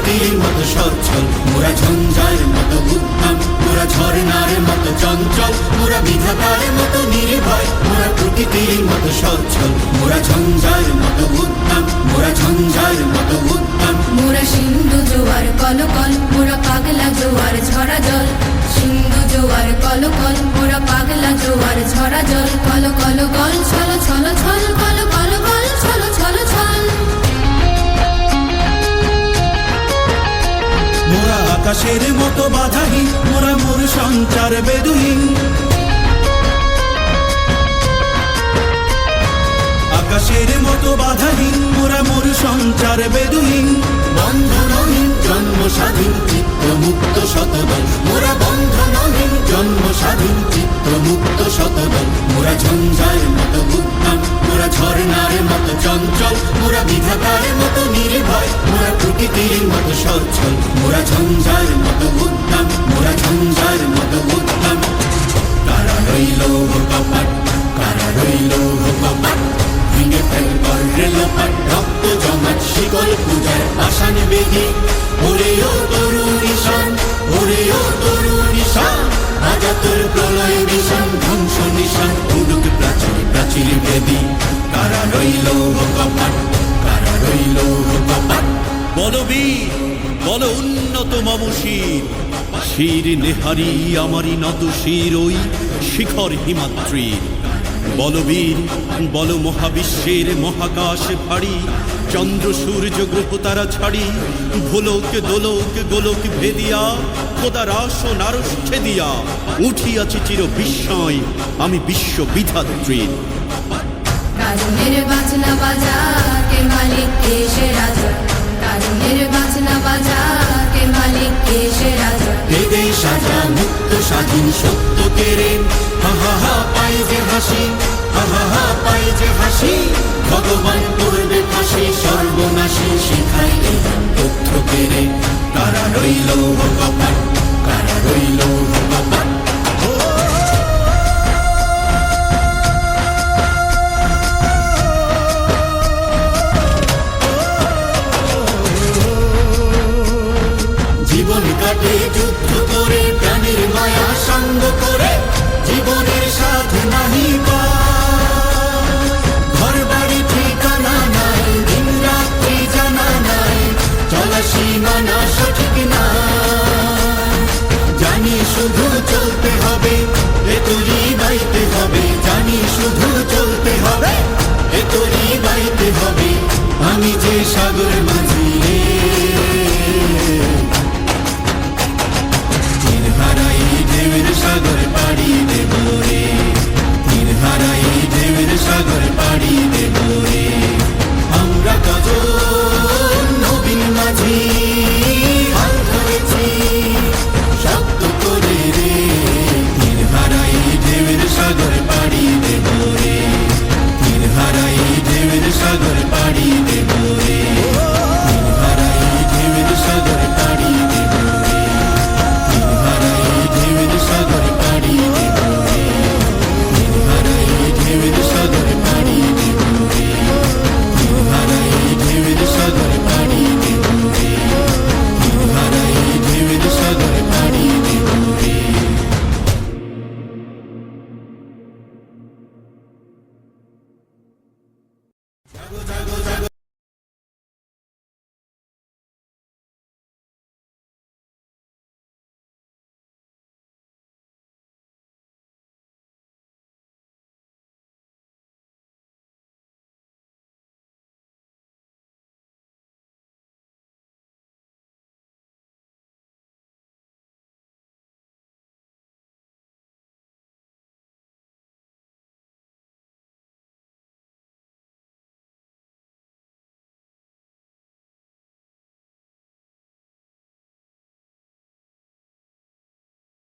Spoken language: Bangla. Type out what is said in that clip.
প্রকৃতির মতো সচ্ছল, মোরা ঝঞ্ঝার মতো উদ্যম, মোরা ঝর্ণার মতো চঞ্চল, মোরা বিধাতার মতো নির্ভয়, মোরা প্রকৃতির মতো সচ্ছল, মোরা ঝঞ্ঝার মতো উদ্যম, মোরা ঝঞ্ঝার মতো উদ্যম। মোরা সিন্ধু জোয়ার কলকল, মোরা পাগলা জোয়ার ঝরা জল, সিন্ধু জোয়ার কলকল, মোরা পাগলা জোয়ার ঝরা জল, কল কল গল ছল ছল ছল, কল কল গল ছল ছল ছল। মোরা আকাশের মতো বাধাহীন, মোরা মোর সঞ্চার বেদুহীন, আকাশের মতো বাধাহীন, মোরা মোর সঞ্চার বেদুহীন। বন্ধনহীন জন্ম স্বাধীন চিত্ত মুক্ত শতদল, মোরা বন্ধনহীন জন্ম স্বাধীন চিত্ত মুক্ত শতদল। মোরা ঝঞ্ঝার মতো উদ্যম, মোরা ঝর্ণার মতো চঞ্চল, মোরা বিধাতার মতো নির্ভয়, মোরা প্রকৃতির মতো সচ্ছল, মোরা ঝঞ্ঝার মতো উদ্যম, মোরা ঝঞ্ঝার মতো উদ্যম। কারা রইল কপাট, কারা রইল কপাট, ভেঙে ফেল কর রেলপাট, রক্ত জমাট শিকল পূজার আসান বেদি। ওরে ও তরুণ ঈশান, ওরে ও তরুণ ঈশান, আজা তোর প্রলয় বিষান, ধ্বংস নিশান উডুক প্রাচীর প্রাচীর বেদি। কারা রইল কপাট, কারা রইল কপাট। বলো বীর, বলো উন্নত মম শির, শির নেহারি আমারই নত শির ওই শিখর হিমাদ্রির। বলো বীর, বলো মহাবিশ্বের মহাকাশ ভারী, চন্দ্র সূর্য গ্রহ তারা ছাড়ি, ভোলক দোলক গোলক ভেদিয়া, খোদার আসন আরশ ছেদিয়া, উঠিয়াছি চির বিস্ময় আমি বিশ্ব বিধাত্রীর। কারণের বাজনা বাজা কে মালিক কে সে রাজা, কারণের বাজনা বাজা কে মালিক কে সে রাজা। বেদে সাজা মুক্ত স্বাধীন সত্য কেড়ে, হা হা হা পাই যে হাসি, হা হা হা পাই যে হাসি। ভগবান করবে ফাঁসি সর্বনাশী, শিখাই এই তথ্য কেড়ে। কারা রইল কপাট, কারা রইল কপাট। জীবন কাটে যুদ্ধ করে, প্রাণের মায়া সঙ্গ করে, জীবনের সাথে নাহি ঘর বাড়ি ঠিকানা নাই, দিন রাত্রি জানা নাই, চলা সীমানা সঠিক না। জানি শুধু চলতে হবে, এ তোরই বাইতে হবে, জানি শুধু চলতে হবে, এ তোরই বাইতে হবে। আমি যে সাগর মাঝি রে, হারাই ঢেউয়ের সাগর পাড়ি দেব রে, তীর হারাই ঢেউয়ের সাগর পাড়ি দেব রে। আমরা কজন নবীন মাঝি হাল ধরেছি শক্ত করে রে, তীর হারাই ঢেউয়ের সাগর পাড়ি দেব রে, তীর হারাই ঢেউয়ের সাগর পাড়ি দেব রে, তীর হারাই ঢেউয়ের সাগর পাড়ি দেব রে, তীর হারাই ঢেউয়ের সাগর পাড়ি দেব রে, তীর হারাই ঢেউয়ের সাগর পাড়ি দেব রে, তীর হারাই ঢেউয়ের সাগর পাড়ি দেব রে, তীর হারাই ঢেউয়ের সাগর পাড়ি দেব রে। জাগো জাগো জাগো